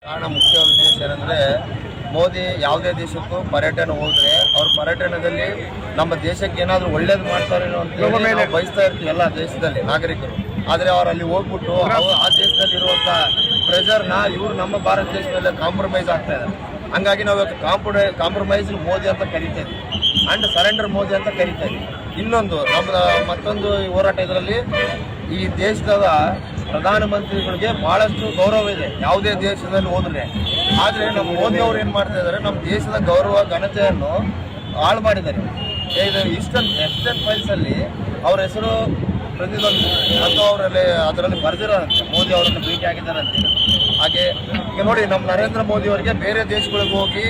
ಕಾರಣ ಮುಖ್ಯ ಉದ್ದೇಶ ಏನಂದರೆ ಮೋದಿ ಯಾವುದೇ ದೇಶಕ್ಕೂ ಪರ್ಯಟನೆ ಹೋದರೆ ಅವ್ರ ಪರ್ಯಟನದಲ್ಲಿ ನಮ್ಮ ದೇಶಕ್ಕೆ ಏನಾದರೂ ಒಳ್ಳೇದು ಮಾಡ್ತಾರೆ ಅಂತೇಳಿ ನಾವು ಬಯಸ್ತಾ ಇರ್ತೀವಿ ಎಲ್ಲ ದೇಶದಲ್ಲಿ ನಾಗರಿಕರು. ಆದರೆ ಅವ್ರು ಅಲ್ಲಿ ಹೋಗ್ಬಿಟ್ಟು ಆ ದೇಶದಲ್ಲಿರುವಂಥ ಪ್ರೆಷರ್ನ ಇವರು ನಮ್ಮ ಭಾರತ ದೇಶದಲ್ಲಿ ಕಾಂಪ್ರಮೈಸ್ ಆಗ್ತಾ ಇದ್ದಾರೆ. ಹಂಗಾಗಿ ನಾವು ಇವತ್ತು ಕಾಂಪ್ರಮೈಸ್ ಮೋದಿ ಅಂತ ಕರಿತಾ ಇದ್ವಿ ಆ್ಯಂಡ್ ಸರೆಂಡರ್ ಮೋದಿ ಅಂತ ಕರಿತಾ ಇದ್ವಿ. ಇನ್ನೊಂದು ನಮ್ಮ ಮತ್ತೊಂದು ಹೋರಾಟ ಇದರಲ್ಲಿ ಈ ದೇಶದ ಪ್ರಧಾನಮಂತ್ರಿಗಳಿಗೆ ಬಹಳಷ್ಟು ಗೌರವ ಇದೆ ಯಾವುದೇ ದೇಶದಲ್ಲಿ ಹೋದ್ರೆ. ಆದರೆ ನಮ್ಮ ಮೋದಿ ಅವರು ಏನು ಮಾಡ್ತಾ ಇದ್ದಾರೆ, ನಮ್ಮ ದೇಶದ ಗೌರವ ಘನತೆಯನ್ನು ಹಾಳು ಮಾಡಿದ್ದಾರೆ. ಎಕ್ಸ್ಟರ್ನ್ ಫೈಲ್ಸಲ್ಲಿ ಅವ್ರ ಹೆಸರು ಪ್ರತಿಯೊಂದು ಮತ್ತು ಅದರಲ್ಲಿ ಬರೆದಿರೋರಂತೆ ಮೋದಿ ಅವರನ್ನು ಭೇಟಿ ಆಗಿದ್ದಾರಂತೆ. ಹಾಗೆ ಈಗ ನೋಡಿ, ನಮ್ಮ ನರೇಂದ್ರ ಮೋದಿ ಅವರಿಗೆ ಬೇರೆ ದೇಶಗಳಿಗೆ ಹೋಗಿ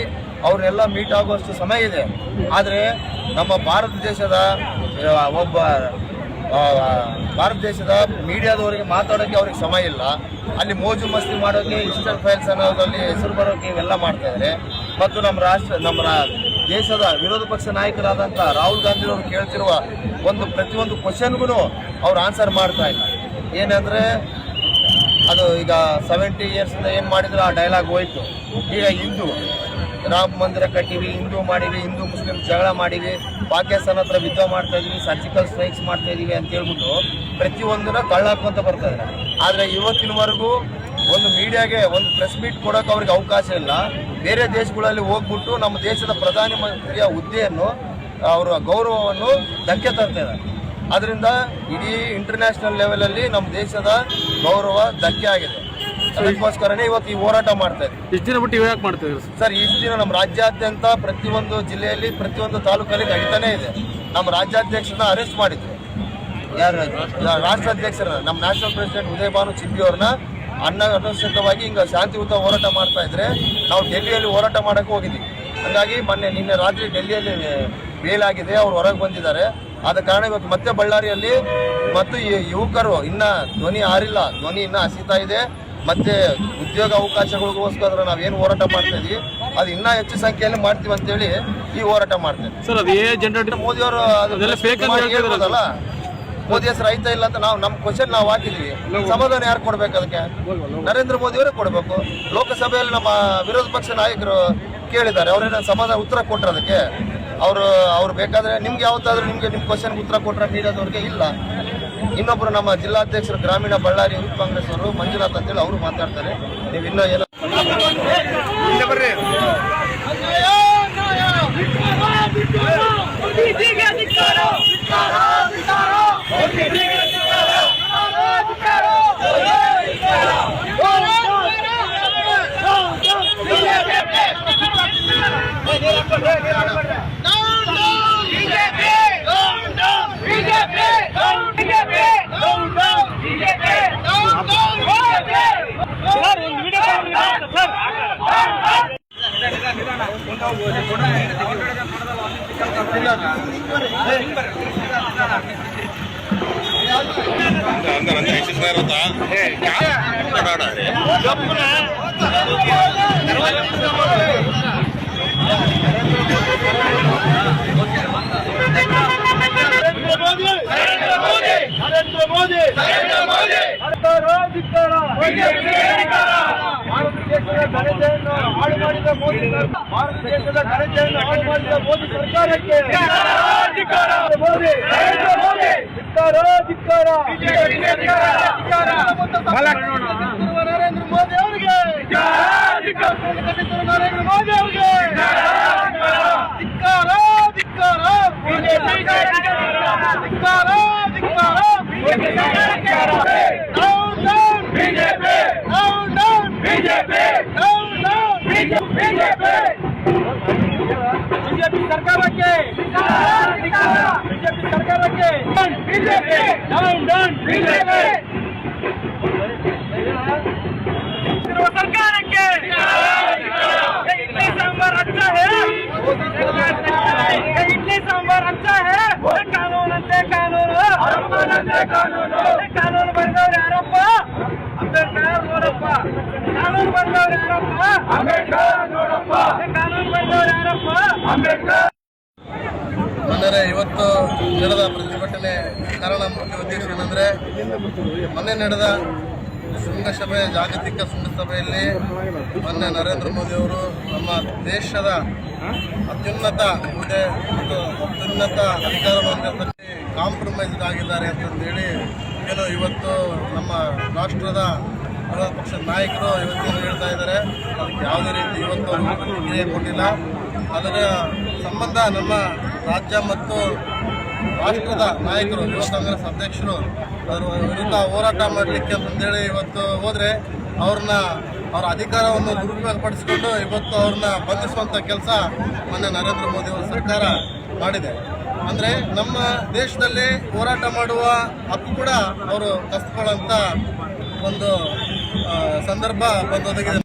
ಅವ್ರನ್ನೆಲ್ಲ ಮೀಟ್ ಆಗುವಷ್ಟು ಸಮಯ ಇದೆ. ಆದರೆ ನಮ್ಮ ಭಾರತ ದೇಶದ ಮೀಡಿಯಾದವರಿಗೆ ಮಾತಾಡೋಕ್ಕೆ ಅವ್ರಿಗೆ ಸಮಯ ಇಲ್ಲ. ಅಲ್ಲಿ ಮೋಜು ಮಸ್ತಿ ಮಾಡೋಕ್ಕೆ ಈಸ್ಟರ್ನ್ ಫೈಲ್ಸ್ ಅನ್ನೋದ್ರಲ್ಲಿ ಹೆಸರು ಬರೋಕ್ಕೆ ಇವೆಲ್ಲ ಮಾಡ್ತಾ ಇದ್ದಾರೆ. ಮತ್ತು ನಮ್ಮ ದೇಶದ ವಿರೋಧ ಪಕ್ಷ ನಾಯಕರಾದಂಥ ರಾಹುಲ್ ಗಾಂಧಿ ಅವರು ಕೇಳ್ತಿರುವ ಪ್ರತಿಯೊಂದು ಕ್ವಶನ್ಗೂ ಅವ್ರು ಆನ್ಸರ್ ಮಾಡ್ತಾ ಇಲ್ಲ. ಏನಂದರೆ ಅದು ಈಗ 70 ಇಯರ್ಸಿಂದ ಏನು ಮಾಡಿದ್ರು ಆ ಡೈಲಾಗ್ ಹೋಯ್ತು. ಈಗ ಹಿಂದೂ ರಾಮ ಮಂದಿರ ಕಟ್ಟಿವಿ, ಹಿಂದೂ ಮಾಡಿವಿ, ಹಿಂದೂ ಮುಸ್ಲಿಂ ಜಗಳ ಮಾಡಿವಿ, ಪಾಕಿಸ್ತಾನ ಹತ್ರ ಯುದ್ಧ ಮಾಡ್ತಾ ಇದೀವಿ, ಸರ್ಜಿಕಲ್ ಸ್ಟ್ರೈಕ್ಸ್ ಮಾಡ್ತಾ ಇದೀವಿ ಅಂತ ಹೇಳ್ಬಿಟ್ಟು ಪ್ರತಿಯೊಂದನ್ನ ಕಳ್ಳಾಕೊಂತ ಬರ್ತಾ ಇದ್ದಾರೆ. ಆದರೆ ಇವತ್ತಿನವರೆಗೂ ಒಂದು ಮೀಡಿಯಾಗೆ ಒಂದು ಪ್ರೆಸ್ ಮೀಟ್ ಕೊಡೋಕೆ ಅವ್ರಿಗೆ ಅವಕಾಶ ಇಲ್ಲ. ಬೇರೆ ದೇಶಗಳಲ್ಲಿ ಹೋಗ್ಬಿಟ್ಟು ನಮ್ಮ ದೇಶದ ಪ್ರಧಾನಮಂತ್ರಿಯ ಹುದ್ದೆಯನ್ನು ಅವರ ಗೌರವವನ್ನು ಧಕ್ಕೆ ತರ್ತಾ ಇದ್ದಾರೆ. ಅದರಿಂದ ಇಡೀ ಇಂಟರ್ನ್ಯಾಷನಲ್ ಲೆವೆಲಲ್ಲಿ ನಮ್ಮ ದೇಶದ ಗೌರವ ಧಕ್ಕೆ ಆಗಿದೆ. ಅದಕ್ಕೋಸ್ಕರನೇ ಇವತ್ತು ಈ ಹೋರಾಟ ಮಾಡ್ತಾ ಇದ್ದೀವಿ. ಇಷ್ಟು ದಿನ ಬಿಟ್ಟು ಯಾಕೆ ಮಾಡ್ತಾ ಇದ್ದೀವಿ ಸರ್? ಇಷ್ಟು ದಿನ ನಮ್ಮ ರಾಜ್ಯಾದ್ಯಂತ ಪ್ರತಿಯೊಂದು ಜಿಲ್ಲೆಯಲ್ಲಿ ಪ್ರತಿಯೊಂದು ತಾಲೂಕಲ್ಲಿ ನಡೀತಾನೆ ಇದೆ. ನಮ್ಮ ರಾಜ್ಯಾಧ್ಯಕ್ಷರನ್ನ ಅರೆಸ್ಟ್ ಮಾಡಿದ್ರು. ಯಾರು ರಾಷ್ಟ್ರಾಧ್ಯಕ್ಷರನ್ನ, ನಮ್ಮ ನ್ಯಾಷನಲ್ ಪ್ರೆಸಿಡೆಂಟ್ ಉದಯ ಭಾನು ಚಿಂಪಿ ಅವ್ರನ್ನ ಅನವಶ್ಯಕವಾಗಿ ಹಿಂಗೆ ಶಾಂತಿಯುತ ಹೋರಾಟ ಮಾಡ್ತಾ ಇದ್ರೆ ನಾವು ಡೆಲ್ಲಿಯಲ್ಲಿ ಹೋರಾಟ ಮಾಡೋಕ್ಕೆ ಹೋಗಿದ್ದೀವಿ. ಹಾಗಾಗಿ ನಿನ್ನೆ ರಾತ್ರಿ ಡೆಲ್ಲಿಯಲ್ಲಿ ಬೇಲಾಗಿದೆ, ಅವ್ರು ಹೊರಗೆ ಬಂದಿದ್ದಾರೆ. ಆದ ಕಾರಣ ಇವತ್ತು ಮತ್ತೆ ಬಳ್ಳಾರಿಯಲ್ಲಿ ಮತ್ತು ಈ ಯುವಕರು ಇನ್ನ ಧ್ವನಿ ಆರಿಲ್ಲ, ಧ್ವನಿ ಇನ್ನ ಹಸಿತಾ ಇದೆ. ಮತ್ತೆ ಉದ್ಯೋಗ ಅವಕಾಶಗಳಿಗೋಸ್ಕರ ನಾವೇನು ಹೋರಾಟ ಮಾಡ್ತಾ ಇದೀವಿ ಅದು ಇನ್ನೂ ಹೆಚ್ಚು ಸಂಖ್ಯೆಯಲ್ಲಿ ಮಾಡ್ತೀವಿ ಅಂತೇಳಿ ಈ ಹೋರಾಟ ಮಾಡ್ತೇವೆ. ಸರ್, ಅದು ಮೋದಿ ಅವರು ಹೇಳ್ಬೋದಲ್ಲ, ಮೋದಿ ಹೆಸರು ಐತಾ ಇಲ್ಲ ಅಂತ ನಮ್ಮ ಕ್ವಶನ್ ನಾವು ಹಾಕಿದ್ವಿ. ಸಮಾಧಾನ ಯಾರು ಕೊಡ್ಬೇಕು? ಅದಕ್ಕೆ ನರೇಂದ್ರ ಮೋದಿ ಅವರೇ ಕೊಡಬೇಕು. ಲೋಕಸಭೆಯಲ್ಲಿ ನಮ್ಮ ವಿರೋಧ ಪಕ್ಷ ನಾಯಕರು ಕೇಳಿದ್ದಾರೆ, ಅವ್ರೇನ ಸಮಾಧಾನ ಉತ್ತರ ಕೊಟ್ಟರು. ಅದಕ್ಕೆ ಅವ್ರು ಬೇಕಾದ್ರೆ ನಿಮ್ಗೆ ಯಾವತ್ತಾದ್ರೂ ನಿಮ್ಮ ಕ್ವಶನ್ ಉತ್ತರ ಕೊಟ್ಟರೆ ಮೀಡಿಯಾದವ್ರಿಗೆ ಇಲ್ಲ. ಇನ್ನೊಬ್ರು ನಮ್ಮ ಜಿಲ್ಲಾಧ್ಯಕ್ಷರು ಗ್ರಾಮೀಣ ಬಳ್ಳಾರಿ ಯೂತ್ ಕಾಂಗ್ರೆಸ್ ಅವರು ಮಂಜುನಾಥ್ ಅಂತೇಳಿ ಅವರು ಮಾತಾಡ್ತಾರೆ. ನೀವು ಇನ್ನೂ ಏನೋ ಭಾರತ ದೇಶದ ಘನತೆಯನ್ನು ಹಾಳು ಮಾಡಿದ ಮೋದಿ ಸರ್ಕಾರಕ್ಕೆ ನರೇಂದ್ರ ಮೋದಿ ಅವರಿಗೆ ನರೇಂದ್ರ ಮೋದಿ ಅವರಿಗೆ ಬಿಜೆಪಿ ಸರ್ಕಾರಕ್ಕೆ इडली सांभर अच्छा है, इडली सांभर अच्छा है. ಕಾನೂನು ಬಂದವ್ರು ಯಾರಪ್ಪ? ಅಂಬೇಡ್ಕರ್ ನೋಡಪ್ಪ. ಕಾನೂನು ಬಂದವ್ರು ಯಾರಪ್ಪ? ಅಂಬೇಡ್ಕರ್ ನೋಡಪ್ಪ. ಕಾನೂನು ಬಂದವ್ರು ಯಾರಪ್ಪ? ಅಂಬೇಡ್ಕರ್. ಇವತ್ತು ನಡೆದ ಪ್ರತಿಭಟನೆ ಕಾರಣ ಮುಖ್ಯ ಉದ್ದೇಶ ಏನಂದ್ರೆ, ಮೊನ್ನೆ ನಡೆದ ಶೃಂಗಸಭೆ ಜಾಗತಿಕ ಶೃಂಗಸಭೆಯಲ್ಲಿ ಮೊನ್ನೆ ನರೇಂದ್ರ ಮೋದಿ ಅವರು ನಮ್ಮ ದೇಶದ ಅತ್ಯುನ್ನತ ಹುದ್ದೆ ಮತ್ತು ಅತ್ಯುನ್ನತ ಅಧಿಕಾರವನ್ನು ಕಾಂಪ್ರಮೈಸ್ ಆಗಿದ್ದಾರೆ ಅಂತಂದೇಳಿ ಏನು ಇವತ್ತು ನಮ್ಮ ರಾಷ್ಟ್ರದ ವಿರೋಧ ಪಕ್ಷದ ನಾಯಕರು ಇವತ್ತೇನು ಹೇಳ್ತಾ ಇದ್ದಾರೆ. ಅದಕ್ಕೆ ಯಾವುದೇ ರೀತಿ ಇವತ್ತು ಅವರು ಪ್ರತಿಕ್ರಿಯೆ ಕೊಟ್ಟಿಲ್ಲ. ಅದರ ಸಂಬಂಧ ನಮ್ಮ ರಾಜ್ಯ ಮತ್ತು ರಾಷ್ಟ್ರದ ನಾಯಕರು ಯುವ ಕಾಂಗ್ರೆಸ್ ಅಧ್ಯಕ್ಷರು ಅದರ ವಿರುದ್ಧ ಹೋರಾಟ ಮಾಡಲಿಕ್ಕೆ ಅಂತಂದೇಳಿ ಇವತ್ತು ಹೋದರೆ ಅವರ ಅಧಿಕಾರವನ್ನು ದುರುಪಯೋಗಪಡಿಸಿಕೊಂಡು ಇವತ್ತು ಅವ್ರನ್ನ ಬಂಧಿಸುವಂಥ ಕೆಲಸ ಮೊನ್ನೆ ನರೇಂದ್ರ ಮೋದಿ ಅವರ ಸರ್ಕಾರ ಮಾಡಿದೆ. ಅಂದರೆ ನಮ್ಮ ದೇಶದಲ್ಲಿ ಹೋರಾಟ ಮಾಡುವ ಹಕ್ಕು ಕೂಡ ಅವರು ಕಸ್ಕೊಳ್ಳೋಂಥ ಒಂದು ಸಂದರ್ಭ ಬಂದೊದಗಿದೆ